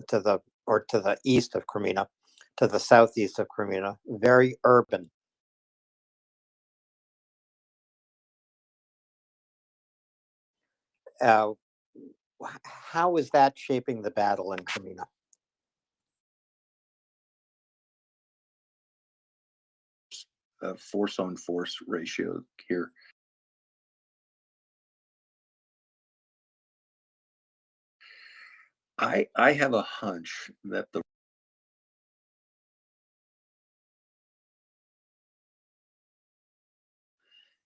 to the or to the east of Kreminna, to the southeast of Kreminna, very urban. Uh, how is that shaping the battle in Kreminna? Force on force ratio here. I have a hunch that the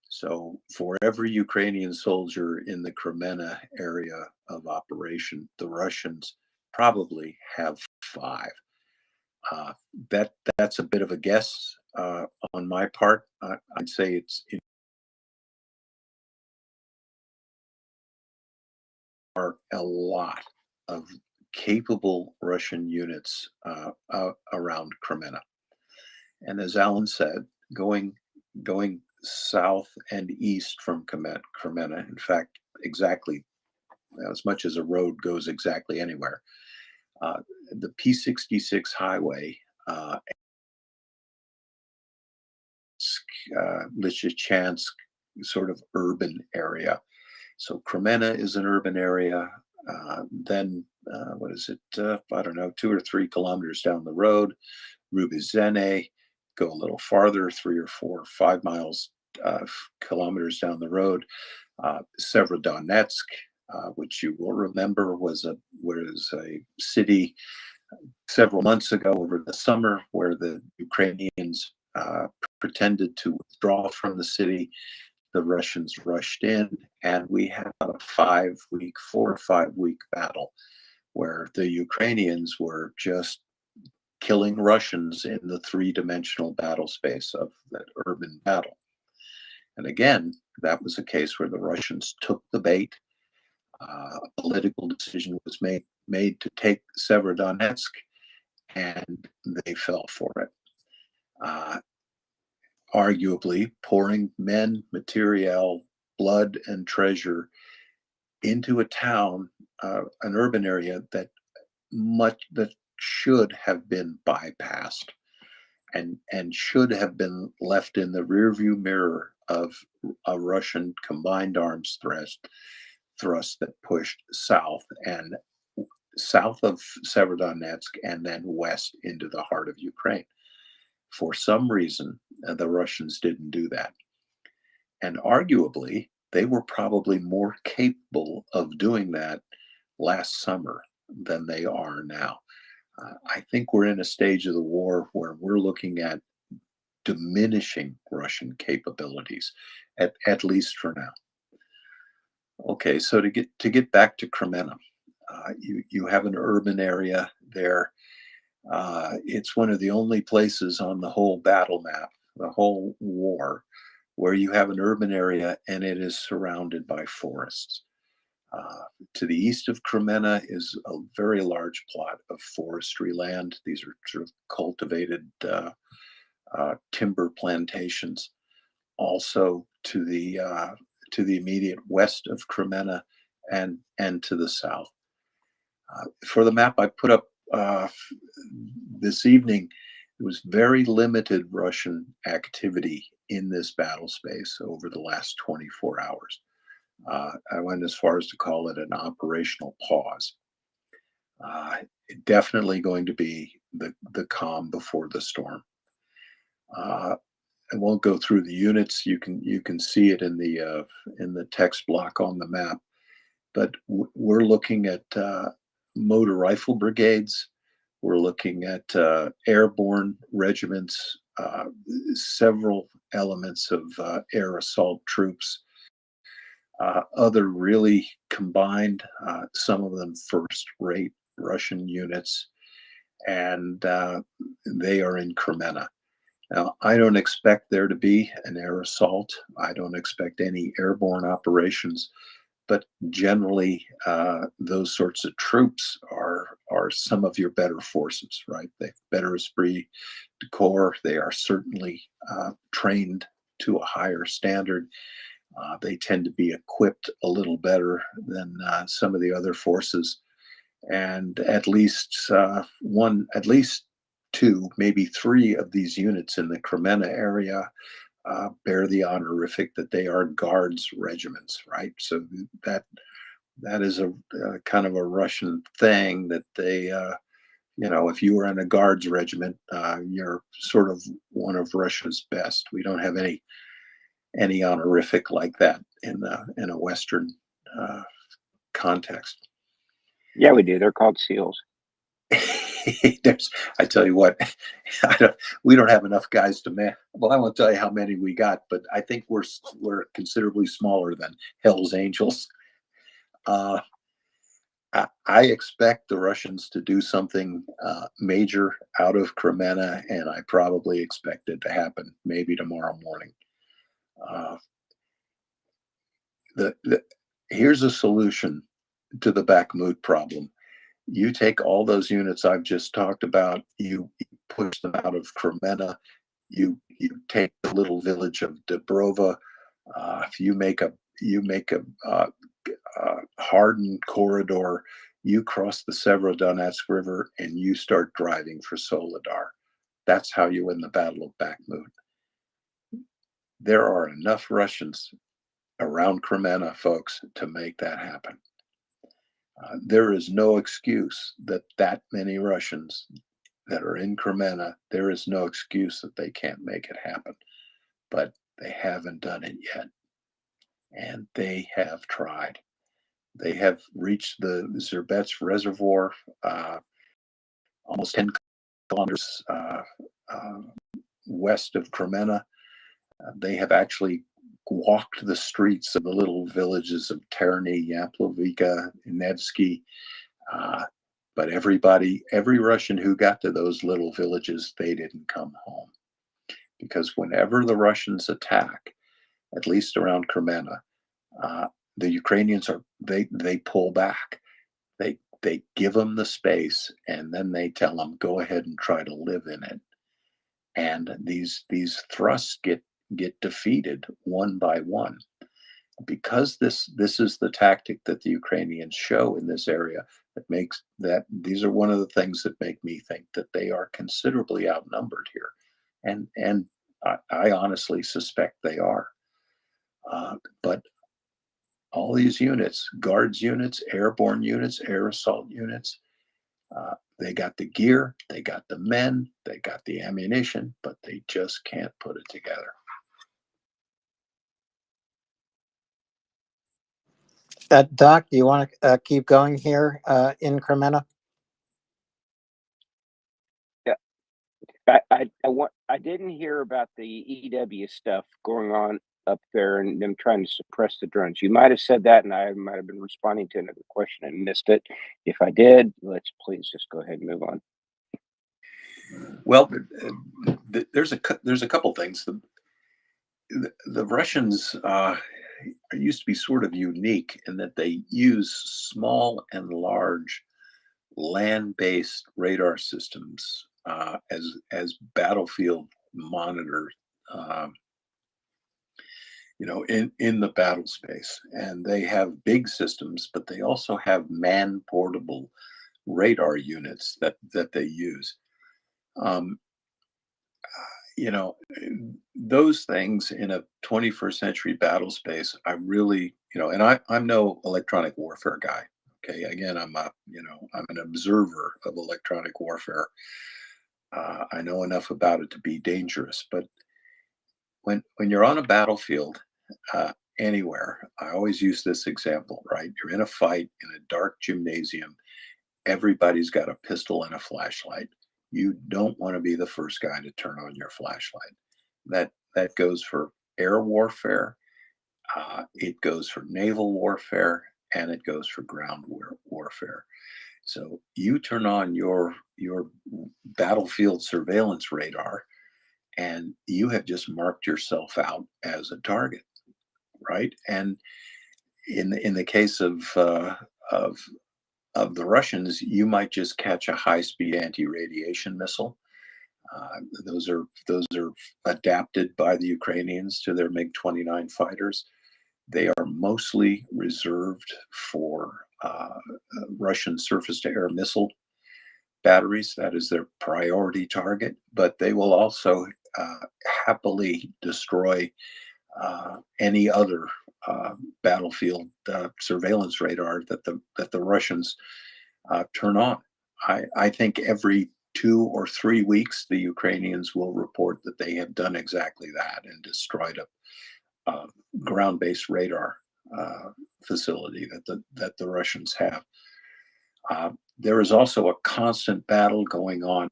so for every Ukrainian soldier in the Kreminna area of operation, the Russians probably have 5. Uh, that's a bit of a guess on my part. I'd say it are a lot of capable Russian units around Kreminna. And as Alan said, going south and east from Kreminna, in fact, exactly as much as a road goes exactly anywhere, the P66 highway, Lysychansk sort of urban area. So Kreminna is an urban area. Then, what is it? I don't know, 2 or 3 kilometers down the road, Rubizene, go a little farther, 3 or 4 or 5 miles, kilometers down the road, Severodonetsk, which you will remember was a city several months ago over the summer where the Ukrainians pretended to withdraw from the city. The Russians rushed in, and we had a 4 or 5 week battle where the Ukrainians were just killing Russians in the 3-dimensional battle space of that urban battle. And again, that was a case where the Russians took the bait. A political decision was made to take Severodonetsk, and they fell for it. Arguably pouring men, materiel, blood, and treasure into a town, an urban area that should have been bypassed and should have been left in the rearview mirror of a Russian combined arms thrust that pushed south of Severodonetsk and then west into the heart of Ukraine. For some reason, the Russians didn't do that. And arguably, they were probably more capable of doing that last summer than they are now. I think we're in a stage of the war where we're looking at diminishing Russian capabilities, at least for now. Okay, so to get back to Kreminna, you have an urban area there. It's one of the only places on the whole battle map, the whole war, where you have an urban area and it is surrounded by forests. To the east of Kreminna is a very large plot of forestry land. These are sort of cultivated timber plantations. Also to the immediate west of Kreminna and to the south. For the map I put up this evening, there was very limited Russian activity in this battle space over the last 24 hours. I went as far as to call it an operational pause. Definitely going to be the calm before the storm. I won't go through the units. You can see it in the text block on the map. But we're looking at motor rifle brigades. We're looking at airborne regiments, several elements of air assault troops, other really combined, some of them first-rate Russian units, and they are in Kreminna. Now, I don't expect there to be an air assault. I don't expect any airborne operations. But generally, those sorts of troops are some of your better forces, right? They've better esprit de corps. They are certainly trained to a higher standard. They tend to be equipped a little better than some of the other forces. and at least two, maybe three of these units in the Kremenna area bear the honorific that they are guards regiments, right? So that is a kind of a Russian thing that they, if you were in a guards regiment, you're sort of one of Russia's best. We don't have any honorific like that in a Western context. Yeah, we do. They're called SEALs. I tell you what, we don't have enough guys to man. Well, I won't tell you how many we got, but I think we're considerably smaller than Hell's Angels. I expect the Russians to do something major out of Kremenna, and I probably expect it to happen maybe tomorrow morning. Here's a solution to the Bakhmut problem. You take all those units I've just talked about, you push them out of Kremenna, you take the little village of Dubrova, you make a hardened corridor, you cross the Severodonetsk River, and you start driving for Soledar. That's how you win the Battle of Bakhmut. There are enough Russians around Kremenna, folks, to make that happen. There is no excuse that many Russians that are in Kremenna, there is no excuse that they can't make it happen. But they haven't done it yet. And they have tried. They have reached the Zerbets Reservoir, almost 10 kilometers west of Kremenna. They have actually walked the streets of the little villages of Terny, Yamplovika, Nevsky. But every Russian who got to those little villages, they didn't come home. Because whenever the Russians attack, at least around Kremenna, the Ukrainians they pull back. They give them the space, and then they tell them, go ahead and try to live in it. And these thrusts get defeated one by one, because this is the tactic that the Ukrainians show in this area. These are one of the things that make me think that they are considerably outnumbered here, and I honestly suspect they are. But all these units, guards units, airborne units, air assault units, they got the gear, they got the men, they got the ammunition, but they just can't put it together. Doc, do you want to keep going here in Kremenna? Yeah, I didn't hear about the EW stuff going on up there and them trying to suppress the drones. You might have said that, and I might have been responding to another question and missed it. If I did, let's please just go ahead and move on. Well, there's a couple things. The Russians used to be sort of unique in that they use small and large land-based radar systems as battlefield monitors, in the battle space. And they have big systems, but they also have man-portable radar units that they use. Those things in a 21st century battle space, I really, and I'm no electronic warfare guy. Okay, again, I'm an observer of electronic warfare. I know enough about it to be dangerous, but when you're on a battlefield anywhere, I always use this example, right? You're in a fight in a dark gymnasium. Everybody's got a pistol and a flashlight. You don't want to be the first guy to turn on your flashlight. That goes for air warfare, it goes for naval warfare, and it goes for ground warfare. So you turn on your battlefield surveillance radar, and you have just marked yourself out as a target, right? And in the case of the Russians, you might just catch a high-speed anti-radiation missile. Those are adapted by the Ukrainians to their MiG-29 fighters. They are mostly reserved for Russian surface-to-air missile batteries. That is their priority target, but they will also happily destroy any other battlefield surveillance radar that the Russians turn on. I think every 2 or 3 weeks, the Ukrainians will report that they have done exactly that and destroyed a ground-based radar facility that the Russians have. There is also a constant battle going on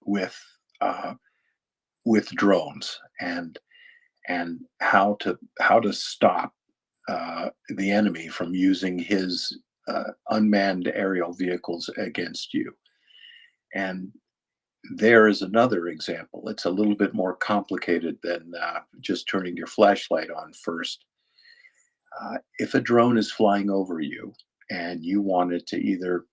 with drones and how to stop the enemy from using his unmanned aerial vehicles against you. And there is another example. It's a little bit more complicated than just turning your flashlight on first. If a drone is flying over you and you want it to either